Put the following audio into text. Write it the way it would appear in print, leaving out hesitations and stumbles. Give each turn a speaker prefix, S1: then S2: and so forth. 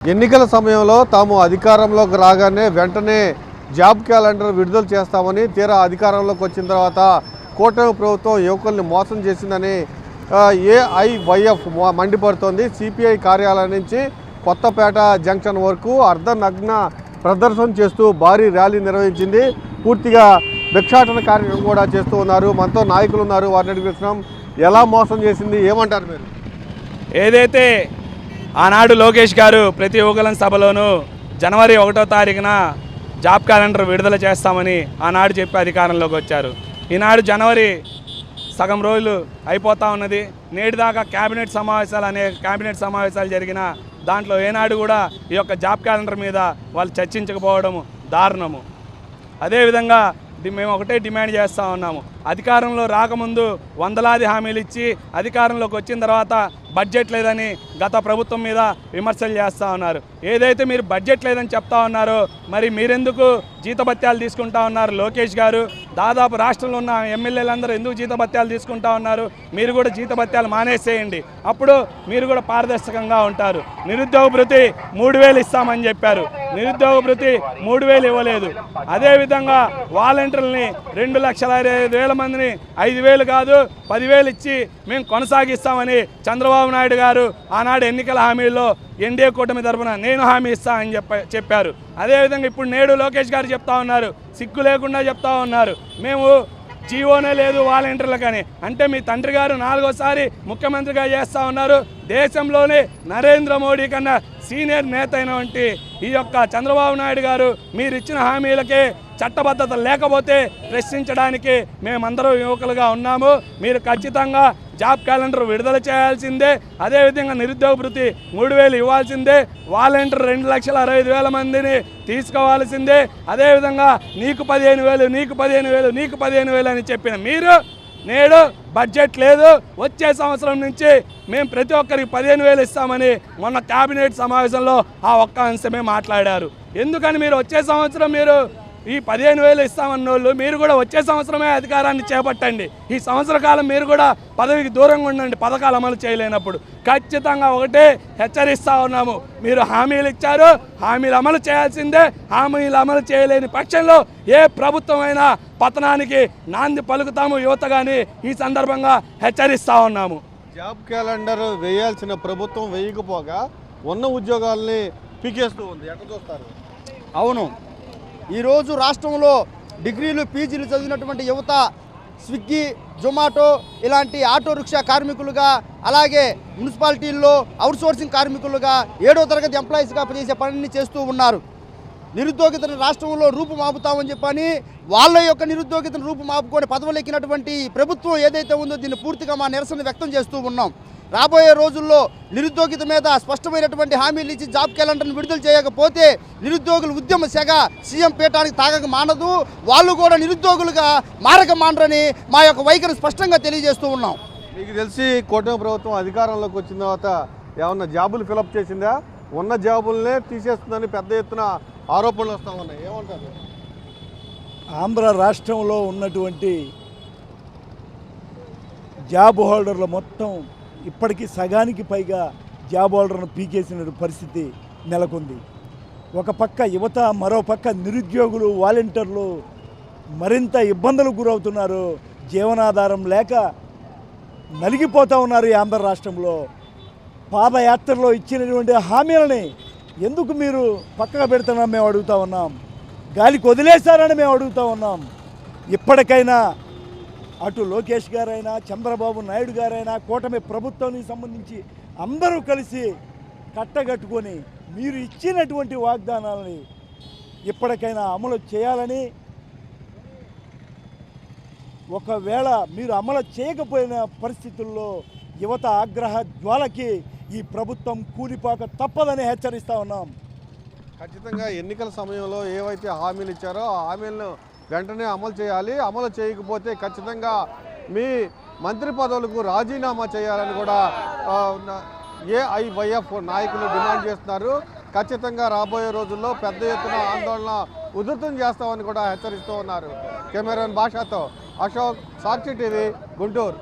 S1: ఎన్నికల సమయంలో తాము అధికారంలోకి రాగానే వెంటనే జాబ్ క్యాలెండర్ విడుదల చేస్తామని, తీరా అధికారంలోకి వచ్చిన తర్వాత కూటమి ప్రభుత్వం యువకుల్ని మోసం చేసిందని ఏఐవైఎఫ్ మండిపడుతోంది. సిపిఐ కార్యాలయం నుంచి కొత్తపేట జంక్షన్ వరకు అర్ధనగ్న ప్రదర్శన చేస్తూ భారీ ర్యాలీ నిర్వహించింది. పూర్తిగా భిక్షాటన కార్యక్రమం కూడా చేస్తూ ఉన్నారు. మనతో నాయకులు ఉన్నారు, వారిని అడిగిస్తున్నాం. ఎలా మోసం చేసింది, ఏమంటారు మీరు?
S2: ఏదైతే ఆనాడు లోకేష్ గారు ప్రతి యువకుల సభలోనూ జనవరి 1వ తారీఖున జాబ్ క్యాలెండర్ విడుదల చేస్తామని ఆనాడు చెప్పి అధికారంలోకి వచ్చారు. ఈనాడు జనవరి సగం రోజులు అయిపోతూ ఉన్నది. నేటి దాకా కేబినెట్ సమావేశాలు జరిగిన దాంట్లో ఏనాడు కూడా ఈ యొక్క జాబ్ క్యాలెండర్ మీద వాళ్ళు చర్చించకపోవడము దారుణము. అదేవిధంగా మేము ఒకటే డిమాండ్ చేస్తూ ఉన్నాము. అధికారంలో రాకముందు వందలాది హామీలు ఇచ్చి అధికారంలోకి వచ్చిన తర్వాత బడ్జెట్ లేదని గత ప్రభుత్వం మీద విమర్శలు చేస్తూ ఉన్నారు. ఏదైతే మీరు బడ్జెట్ లేదని చెప్తా ఉన్నారో మరి మీరెందుకు జీతభత్యాలు తీసుకుంటా ఉన్నారు? లోకేష్ గారు దాదాపు రాష్ట్రంలో ఉన్న ఎమ్మెల్యేలందరూ ఎందుకు జీతభత్యాలు తీసుకుంటా ఉన్నారు? మీరు కూడా జీతభత్యాలు మానేసేయండి, అప్పుడు మీరు కూడా పారదర్శకంగా ఉంటారు. నిరుద్యోగ భృతి 3000 ఇస్తామని చెప్పారు, నిరుద్యోగ భృతి 3000 ఇవ్వలేదు. అదేవిధంగా వాలంటీర్లని 2,65,000 మందిని 5,000 కాదు 10,000 ఇచ్చి మేము కొనసాగిస్తామని చంద్రబాబు నాయుడు గారు ఆనాడు ఎన్నికల హామీల్లో ఎన్డీఏ కూటమి తరఫున నేను హామీ ఇస్తానని చెప్పారు. అదేవిధంగా ఇప్పుడు నేడు లోకేష్ గారు చెప్తా ఉన్నారు, సిగ్గు లేకుండా చెప్తా ఉన్నారు, మేము జీవోనే లేదు వాలంటీర్లకని. అంటే మీ తండ్రి గారు 4వసారి ముఖ్యమంత్రిగా చేస్తూ ఉన్నారు. దేశంలోనే నరేంద్ర మోడీ కన్నా సీనియర్ నేత అయినటువంటి ఈ యొక్క చంద్రబాబు నాయుడు గారు మీరు ఇచ్చిన హామీలకే చట్టబద్ధత లేకపోతే ప్రశ్నించడానికి మేమందరం యువకులుగా ఉన్నాము. మీరు ఖచ్చితంగా జాబ్ క్యాలెండర్ విడుదల చేయాల్సిందే. అదేవిధంగా నిరుద్యోగ భృతి 3000 ఇవ్వాల్సిందే. వాలంటీర్ 2,65,000 మందిని తీసుకోవాల్సిందే. అదేవిధంగా నీకు 15,000 నీకు 15,000 నీకు 15,000 అని చెప్పిన మీరు నేడు బడ్జెట్ లేదు, వచ్చే సంవత్సరం నుంచి మేము ప్రతి ఒక్కరికి 15,000 ఇస్తామని మొన్న కేబినెట్ సమావేశంలో ఆ ఒక్క అంశమే మాట్లాడారు. ఎందుకని మీరు వచ్చే సంవత్సరం మీరు ఈ 15,000 ఇస్తామన్నోళ్ళు మీరు కూడా వచ్చే సంవత్సరమే అధికారాన్ని చేపట్టండి. ఈ సంవత్సర కాలం మీరు కూడా పదవికి దూరంగా ఉండండి, పథకాలు అమలు చేయలేనప్పుడు. ఖచ్చితంగా ఒకటే హెచ్చరిస్తూ ఉన్నాము, మీరు హామీలు ఇచ్చారు, హామీలు అమలు చేయాల్సిందే. హామీలు అమలు చేయలేని పక్షంలో ఏ ప్రభుత్వమైనా పతనానికి నాంది పలుకుతాము యువతగాని ఈ సందర్భంగా హెచ్చరిస్తూ ఉన్నాము.
S1: జాబ్ క్యాలెండర్ వేయాల్సిన ప్రభుత్వం వేయకపోగా ఉన్న ఉద్యోగాల్ని పీకేస్తూ ఉంది, ఎట్లా చూస్తారు?
S3: అవును, ఈరోజు రాష్ట్రంలో డిగ్రీలు పీజీలు చదివినటువంటి యువత స్విగ్గీ, జొమాటో ఇలాంటి ఆటో రిక్షా కార్మికులుగా, అలాగే మున్సిపాలిటీల్లో అవుట్సోర్సింగ్ కార్మికులుగా 7వ తరగతి ఎంప్లాయీస్గా చేసే పనిని చేస్తూ ఉన్నారు. నిరుద్యోగితను రాష్ట్రంలో రూపుమాపుతామని చెప్పని వాళ్ళ యొక్క నిరుద్యోగితను రూపుమాపుకొని పదవులు ఎక్కినటువంటి ప్రభుత్వం ఏదైతే ఉందో దీన్ని పూర్తిగా మా నిరసన వ్యక్తం చేస్తూ ఉన్నాం. రాబోయే రోజుల్లో నిరుద్యోగిత మీద స్పష్టమైనటువంటి హామీలు ఇచ్చి జాబ్ క్యాలెండర్ను విడుదల చేయకపోతే నిరుద్యోగుల ఉద్యమ శాఖ సీఎం పీఠానికి తాగక మానదు. వాళ్ళు కూడా నిరుద్యోగులుగా మారక మానరని మా యొక్క వైఖరి స్పష్టంగా తెలియజేస్తూ ఉన్నాం.
S1: మీకు తెలిసి కూటమి ప్రభుత్వం అధికారంలోకి వచ్చిన తర్వాత ఏమన్నా జాబులు ఫిలప్ చేసిందా? ఉన్న జాబులనే తీసేస్తుందని పెద్ద ఎత్తున ఆరోపణలు వస్తూ ఉన్నాయి, ఏమంటారు?
S4: ఆంధ్ర రాష్ట్రంలో ఉన్నటువంటి జాబ్ హోల్డర్లు మొత్తం ఇప్పటికీ సగానికి పైగా జాబ్ హోల్డర్ను పీకేసిన పరిస్థితి నెలకొంది. ఒక పక్క యువత, మరో పక్క నిరుద్యోగులు, వాలంటీర్లు మరింత ఇబ్బందులకు గురవుతున్నారు. జీవనాధారం లేక నలిగిపోతూ ఉన్నారు. ఈ ఆంధ్ర రాష్ట్రంలో పాదయాత్రలో ఇచ్చినటువంటి హామీలని ఎందుకు మీరు పక్కగా పెడుతున్నాం మేము అడుగుతూ ఉన్నాం. గాలికి వదిలేశారని మేము అడుగుతూ ఉన్నాం. ఇప్పటికైనా అటు లోకేష్ గారైనా, చంద్రబాబు నాయుడు గారైనా, కూటమి ప్రభుత్వానికి సంబంధించి అందరూ కలిసి కట్టగట్టుకొని మీరు ఇచ్చినటువంటి వాగ్దానాలని ఇప్పటికైనా అమలు చేయాలని, ఒకవేళ మీరు అమలు చేయకపోయిన పరిస్థితుల్లో యువత ఆగ్రహ జ్వాలకి ఈ ప్రభుత్వం కూలిపోక తప్పదని హెచ్చరిస్తూ ఉన్నాం.
S1: ఖచ్చితంగా ఎన్నికల సమయంలో ఏవైతే హామీలు ఇచ్చారో ఆ హామీలను వెంటనే అమలు చేయాలి. అమలు చేయకపోతే ఖచ్చితంగా మీ మంత్రి పదవులకు రాజీనామా చేయాలని కూడా ఏఐవైఎఫ్ నాయకులు డిమాండ్ చేస్తున్నారు. ఖచ్చితంగా రాబోయే రోజుల్లో పెద్ద ఎత్తున ఆందోళన ఉధృతం చేస్తామని కూడా హెచ్చరిస్తూ ఉన్నారు. కెమెరామెన్ భాషతో అశోక్, సాక్షి టీవీ, గుంటూరు.